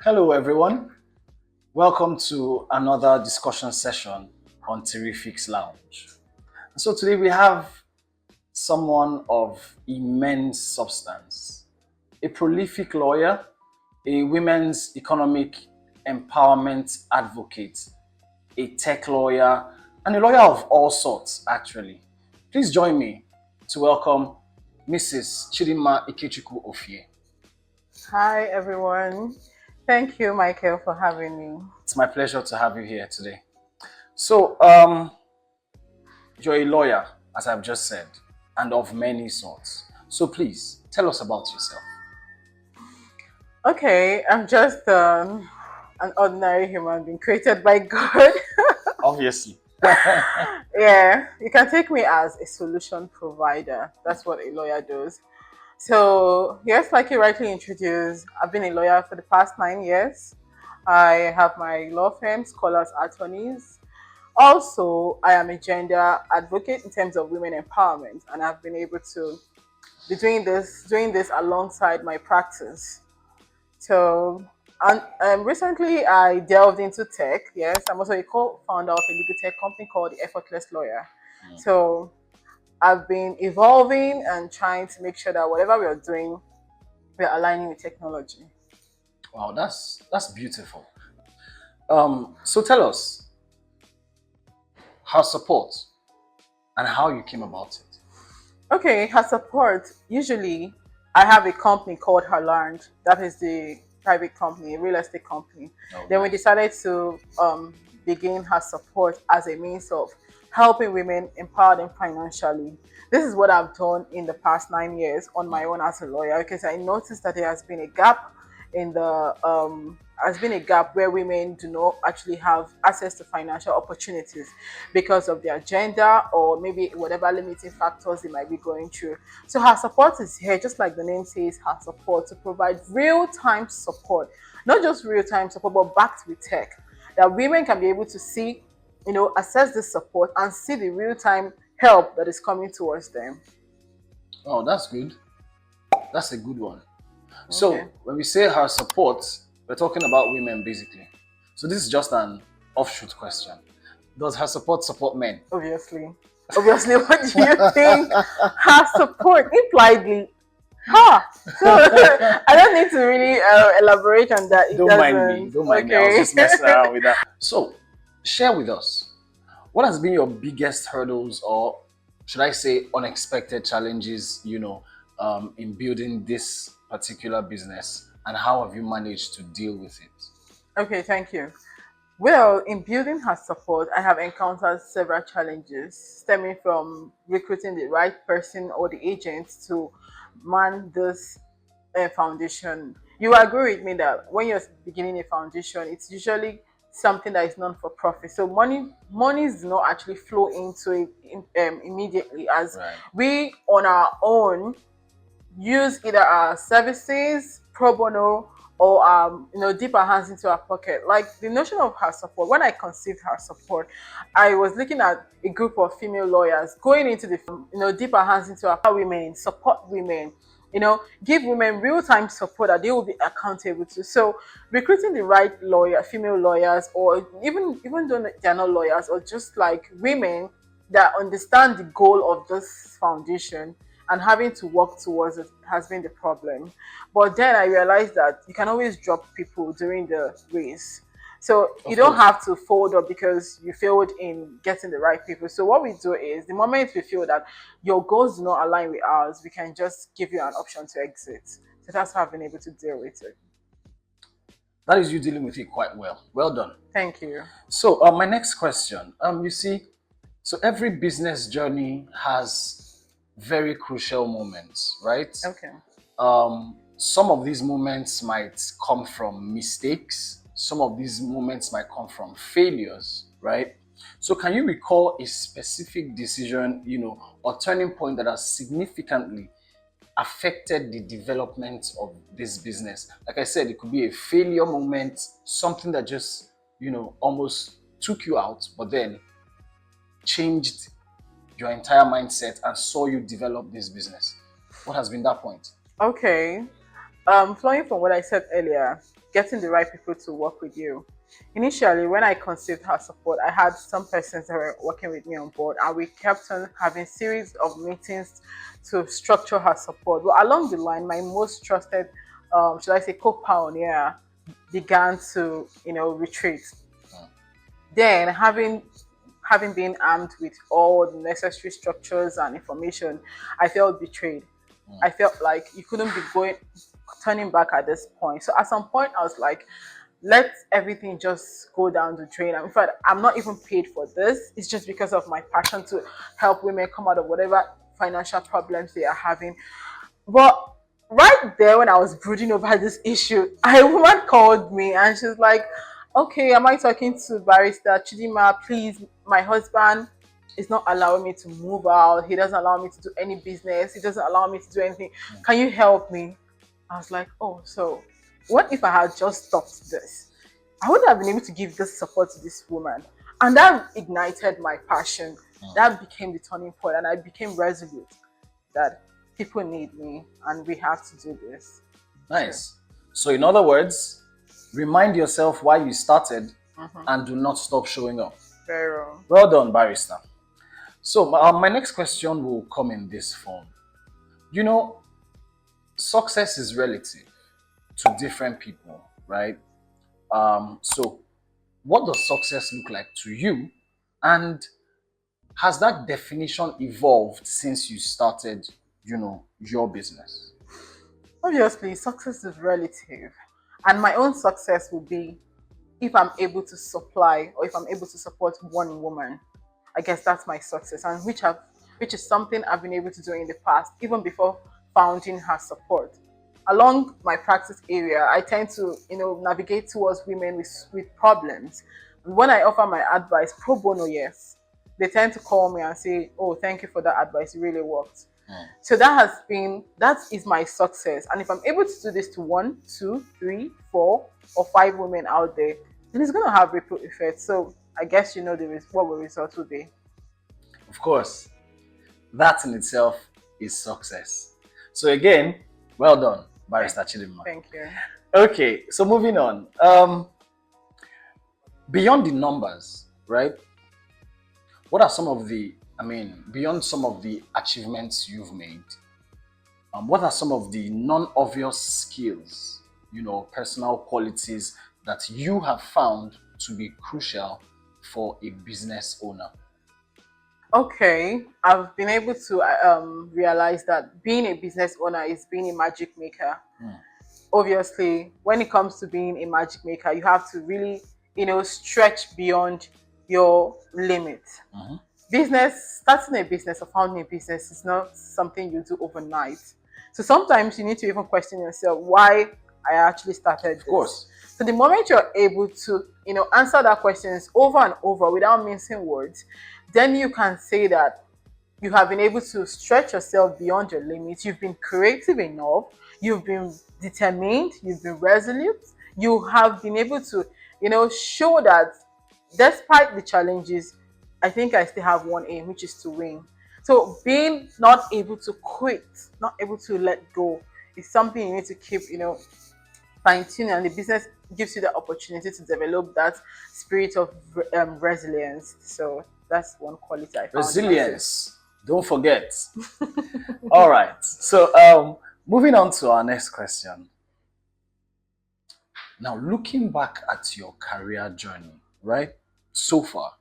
Hello, everyone. Welcome to another discussion session on Teerifix Lounge. So today we have someone of immense substance, a prolific lawyer, a women's economic empowerment advocate, a tech lawyer, and a lawyer of all sorts, actually. Please join me to welcome Mrs. Chidinma Ofie. Hi, everyone. Thank you, Michael, for having me. It's my pleasure to have you here today. So, you're a lawyer, as I've just said, and of many sorts. So please, tell us about yourself. Okay, I'm just an ordinary human being created by God. Obviously. Yeah, you can take me as a solution provider. That's what a lawyer does. So, yes, like you rightly introduced, I've been a lawyer for the past 9 years. I have my law firm, Scholars Attorneys. Also, I am a gender advocate in terms of women empowerment, and I've been able to be doing this alongside my practice. So, and recently I delved into tech. Yes, I'm also a co-founder of a legal tech company called the Effortless Lawyer. So, I've been evolving and trying to make sure that whatever we are doing, we're aligning with technology. Wow, that's beautiful. So tell us HERSUPPORT and how you came about it. Okay, HERSUPPORT. Usually, I have a company called Herland. That is the private company, a real estate company. Oh, Then we nice. decided to begin HERSUPPORT as a means of helping women, empower them financially. This is what I've done in the past 9 years on my own as a lawyer, because I noticed that there has been a gap in the has been a gap where women do not actually have access to financial opportunities because of their gender or maybe whatever limiting factors they might be going through. So HERSUPPORT is here, just like the name says, HERSUPPORT, to provide real-time support, not just real-time support, but backed with tech, that women can be able to see, assess the support and see the real-time help that is coming towards them. Oh, that's good. That's a good one. So Okay. when we say HERSUPPORT, we're talking about women basically. So this is just an offshoot question. Does HERSUPPORT support men? Obviously. Obviously, what do you think? HERSUPPORT impliedly. Ha! So I don't need to really elaborate on that. It Don't mind me. doesn't. Don't mind me. I was Okay. just messing around with that. So, share with us, what has been your biggest hurdles, or should I say unexpected challenges, in building this particular business, and how have you managed to deal with it? Okay, thank you. Well, in building HERSUPPORT, I have encountered several challenges stemming from recruiting the right person or the agent to man this foundation. You agree with me that when you're beginning a foundation, it's usually something that is non for profit. So money does not actually flow into it immediately, as Right. we on our own use either our services pro bono or dip our hands into our pocket. Like the notion of HERSUPPORT, when I conceived HERSUPPORT, I was looking at a group of female lawyers going into the dip our hands into our women, support women, give women real-time support that they will be accountable to. So recruiting the right female lawyers, or even though they're not lawyers, or just like women that understand the goal of this foundation and having to work towards it has been the problem. But then I realized that you can always drop people during the race. So you Of don't course. have to fold up because you failed in getting the right people. So what we do is, the moment we feel that your goals do not align with ours, we can just give you an option to exit. So that's how I've been able to deal with it. That is you dealing with it quite well. Well done. Thank you. So, my next question. You see, so every business journey has very crucial moments, right? Okay. Some of these moments might come from mistakes. Some of these moments might come from failures, right? So, can you recall a specific decision, or turning point that has significantly affected the development of this business? Like I said, it could be a failure moment, something that just, almost took you out, but then changed your entire mindset and saw you develop this business. What has been that point? Okay. Flowing from what I said earlier, getting the right people to work with you. Initially, when I conceived her support, I had some persons that were working with me on board, and we kept on having series of meetings to structure her support. But along the line, my most trusted, should I say, co-pioneer began to, retreat. Then, having been armed with all the necessary structures and information, I felt betrayed. I felt like you couldn't be turning back at this point. So at some point, I was like, let everything just go down the drain. In fact, I'm not even paid for this. It's just because of my passion to help women come out of whatever financial problems they are having. But right there, when I was brooding over this issue, a woman called me and she's like, okay, am I talking to Barrister Chidinma? Please, my husband is not allowing me to move out. He doesn't allow me to do any business. He doesn't allow me to do anything. Can you help me? I was like, oh, so what if I had just stopped this? I would have been able to give this support to this woman. And that ignited my passion. That became the turning point, and I became resolute that people need me and we have to do this. Nice. So in other words, remind yourself why you started and do not stop showing up. Very well. Well done, Barrister. So my next question will come in this form. You know, success is relative to different people, right? So what does success look like to you? And has that definition evolved since you started, your business? Obviously, success is relative. And my own success will be if I'm able to supply or if I'm able to support one woman. I guess that's my success, and which is something I've been able to do in the past, even before founding her support. Along my practice area, I tend to, navigate towards women with problems. And when I offer my advice, pro bono, yes, they tend to call me and say, oh, thank you for that advice. It really worked. So that is my success. And if I'm able to do this to 1, 2, 3, 4, or 5 women out there, then it's going to have ripple effects. So I guess what the result will be. Of course, that in itself is success. So again, well done, Barrister Chidinma. Thank you. Okay, so moving on. Beyond the numbers, right? What are some of the, beyond some of the achievements you've made, what are some of the non-obvious skills, personal qualities that you have found to be crucial for a business owner? Okay, I've been able to realize that being a business owner is being a magic maker. Obviously, when it comes to being a magic maker, you have to really, stretch beyond your limit. Starting a business or founding a business is not something you do overnight. So sometimes you need to even question yourself why I actually started this. Of course. So the moment you're able to, answer that questions over and over without mincing words, then you can say that you have been able to stretch yourself beyond your limits. You've been creative enough. You've been determined. You've been resolute. You have been able to, show that despite the challenges, I think I still have one aim, which is to win. So being not able to quit, not able to let go, is something you need to keep, fine-tuning, and the business gives you the opportunity to develop that spirit of resilience. So that's one quality I found. Resilience. Don't forget. All right. So moving on to our next question. Now, looking back at your career journey, right, so far,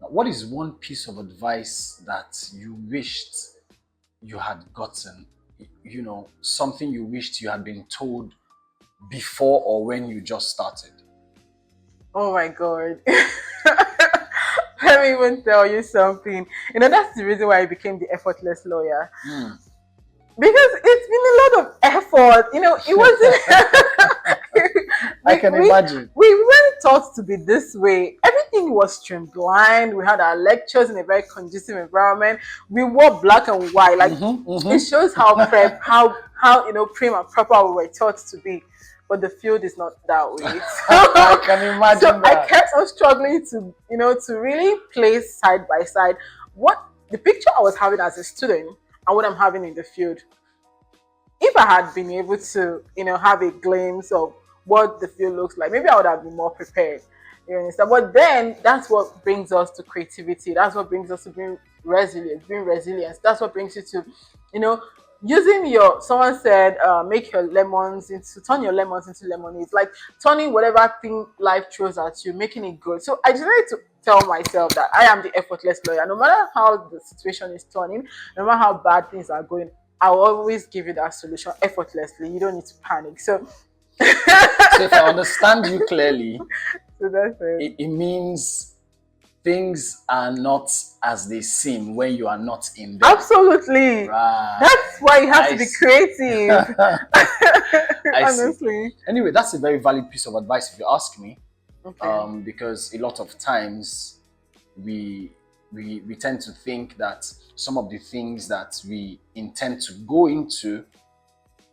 what is one piece of advice that you wished you had gotten? Something you wished you had been told before or when you just started? Oh my God. Let me even tell you something. That's the reason why I became the effortless lawyer. Because it's been a lot of effort. It wasn't. I can imagine. We weren't taught to be this way. Everything was streamlined. We had our lectures in a very conducive environment. We wore black and white. Like it shows how prim and proper we were taught to be. But the field is not that way. I can imagine that. I kept on struggling to, to really place side by side what the picture I was having as a student and what I'm having in the field. If I had been able to, have a glimpse of what the field looks like, maybe I would have been more prepared. You understand? But then that's what brings us to creativity. That's what brings us to being resilient. That's what brings you to, you know, using your. Someone said, turn your lemons into lemonade. Like turning whatever thing life throws at you, making it good. So I decided to tell myself that I am the effortless lawyer. No matter how the situation is turning, no matter how bad things are going, I'll always give you that solution effortlessly. You don't need to panic. So, So if I understand you clearly, so that's it. it means things are not as they seem when you are not in them. Absolutely. Right. That's why you have to be see. creative. I Honestly. see. Anyway, that's a very valid piece of advice if you ask me. Okay. Because a lot of times we tend to think that some of the things that we intend to go into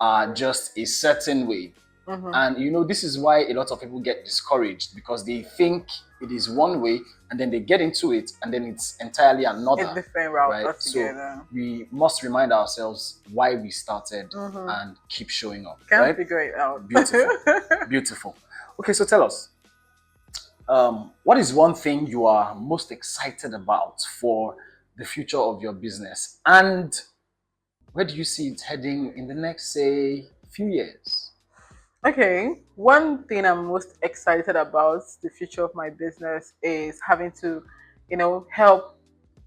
are just a certain way. And you know, this is why a lot of people get discouraged, because they think it is one way and then they get into it and then it's entirely another. It's different route right? altogether. So we must remind ourselves why we started and keep showing up. Can't right? figure it out. Beautiful. Beautiful. Okay, so tell us, what is one thing you are most excited about for the future of your business, and where do you see it heading in the next, say, few years? Okay, one thing I'm most excited about the future of my business is having to, help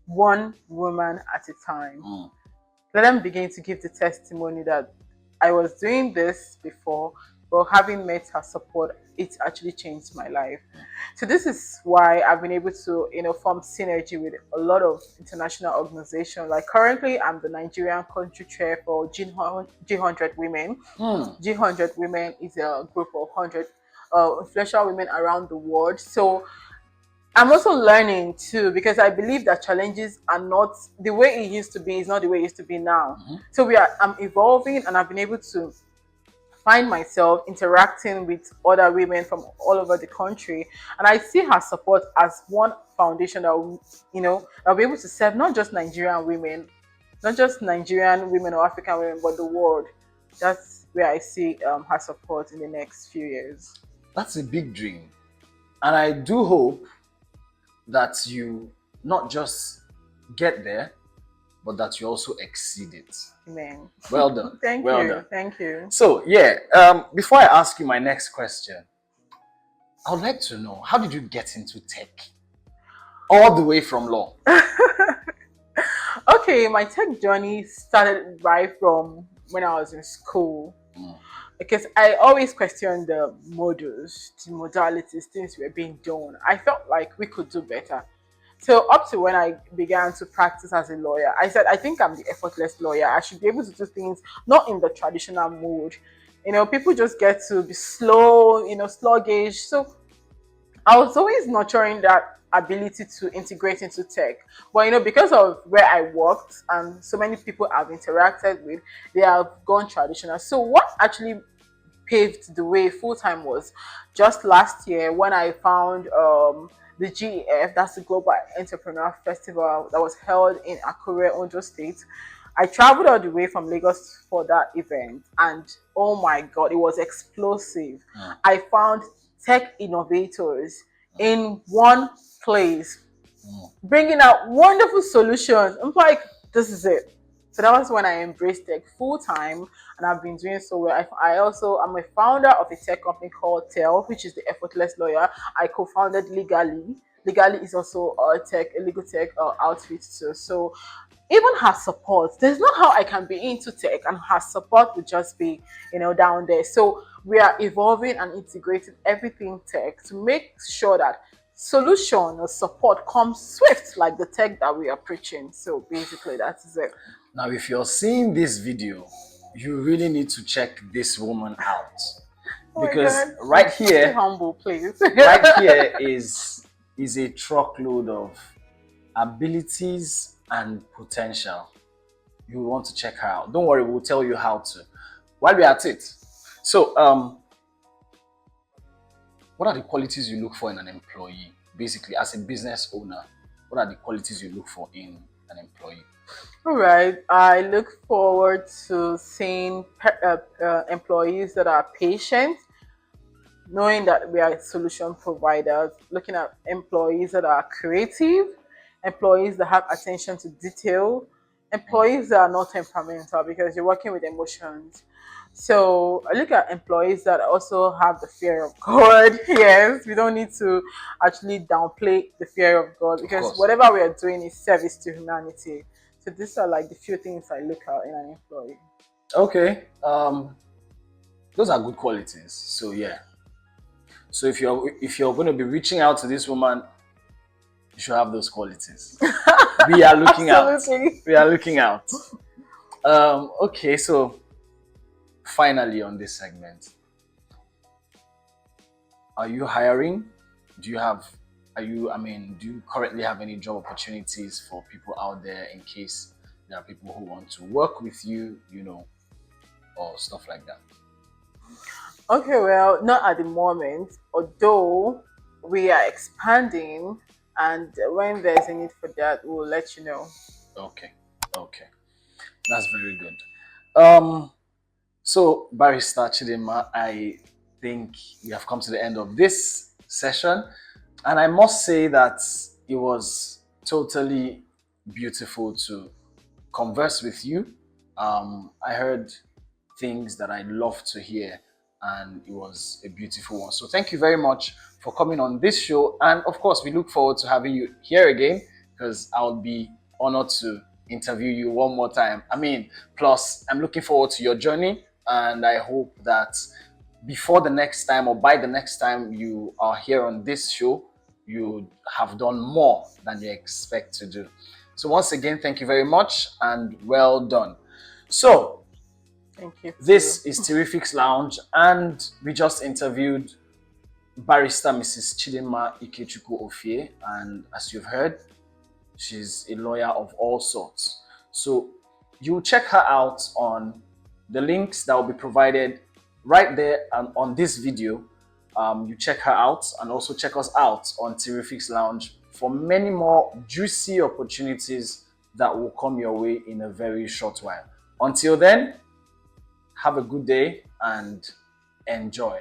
one woman at a time. Let them begin to give the testimony that I was doing this before, but having met her support, it actually changed my life. So this is why I've been able to, form synergy with a lot of international organizations. Like currently, I'm the Nigerian country chair for G100 Women. G100 Women is a group of 100 influential women around the world. So I'm also learning too, because I believe that challenges are not the way it used to be, is not the way it used to be now. So I'm evolving, and I've been able to find myself interacting with other women from all over the country, and I see her support as one foundation that I'll be able to serve not just Nigerian women, or African women, but the world. That's where I see her support in the next few years. That's a big dream, and I do hope that you not just get there, but that you also exceed it. Amen. Well done. Thank you. Thank you. So yeah, before I ask you my next question, I would like to know, how did you get into tech? All the way from law. Okay, my tech journey started right from when I was in school. Because I always questioned the modules, the modalities, things were being done. I felt like we could do better. So up to when I began to practice as a lawyer, I said, I think I'm the effortless lawyer. I should be able to do things not in the traditional mode. People just get to be slow, sluggish. So I was always nurturing that ability to integrate into tech. But because of where I worked and so many people I've interacted with, they have gone traditional. So what actually paved the way full time was just last year when I found the GEF, that's the Global Entrepreneur Festival that was held in Akure, Ondo State. I traveled all the way from Lagos for that event, and oh my God, it was explosive. I found tech innovators in one place, bringing out wonderful solutions. I'm like, this is it. So that was when I embraced tech full time, and I've been doing so well. I'm a founder of a tech company called TEL, which is the Effortless Lawyer. I co-founded Legally. Legally is also a legal tech outfit too. So even her support, there's not how I can be into tech and her support would just be, down there. So we are evolving and integrating everything tech to make sure that solution or support comes swift, like the tech that we are preaching. So basically, that is it. Now, if you're seeing this video, you really need to check this woman out, because right here, stay humble, please. right here is a truckload of abilities and potential. You want to check her out. Don't worry, we'll tell you how to while we're at it. So, what are the qualities you look for in an employee? Basically, as a business owner, what are the qualities you look for in an employee? All right. I look forward to seeing employees that are patient, knowing that we are solution providers, looking at employees that are creative, employees that have attention to detail, employees that are not temperamental because you're working with emotions. So I look at employees that also have the fear of God. Yes, we don't need to actually downplay the fear of God Of because course. whatever we are doing is service to humanity. So these are like the few things I look at in an employee. Okay. Those are good qualities. So yeah. So if you're going to be reaching out to this woman, you should have those qualities. We are looking out. Absolutely. We are looking out. Okay, so finally on this segment, are you hiring? Do you have do you currently have any job opportunities for people out there in case there are people who want to work with you, or stuff like that? Okay, well, not at the moment, although we are expanding, and when there's a need for that, we'll let you know. Okay. Okay. That's very good. So Barrister Chidinma, I think we have come to the end of this session. And I must say that it was totally beautiful to converse with you. I heard things that I love to hear, and it was a beautiful one. So thank you very much for coming on this show. And of course, we look forward to having you here again because I'll be honored to interview you one more time. Plus, I'm looking forward to your journey, and I hope that before the next time or by the next time you are here on this show, you have done more than you expect to do. So once again, thank you very much and well done. So Thank you. this is Teerifix Lounge, and we just interviewed Barrister Mrs. Chidinma Ikechukwu Ofie, and as you've heard, she's a lawyer of all sorts. So you check her out on the links that will be provided right there and on this video. You check her out and also check us out on Teerifix Lounge for many more juicy opportunities that will come your way in a very short while. Until then, have a good day and enjoy.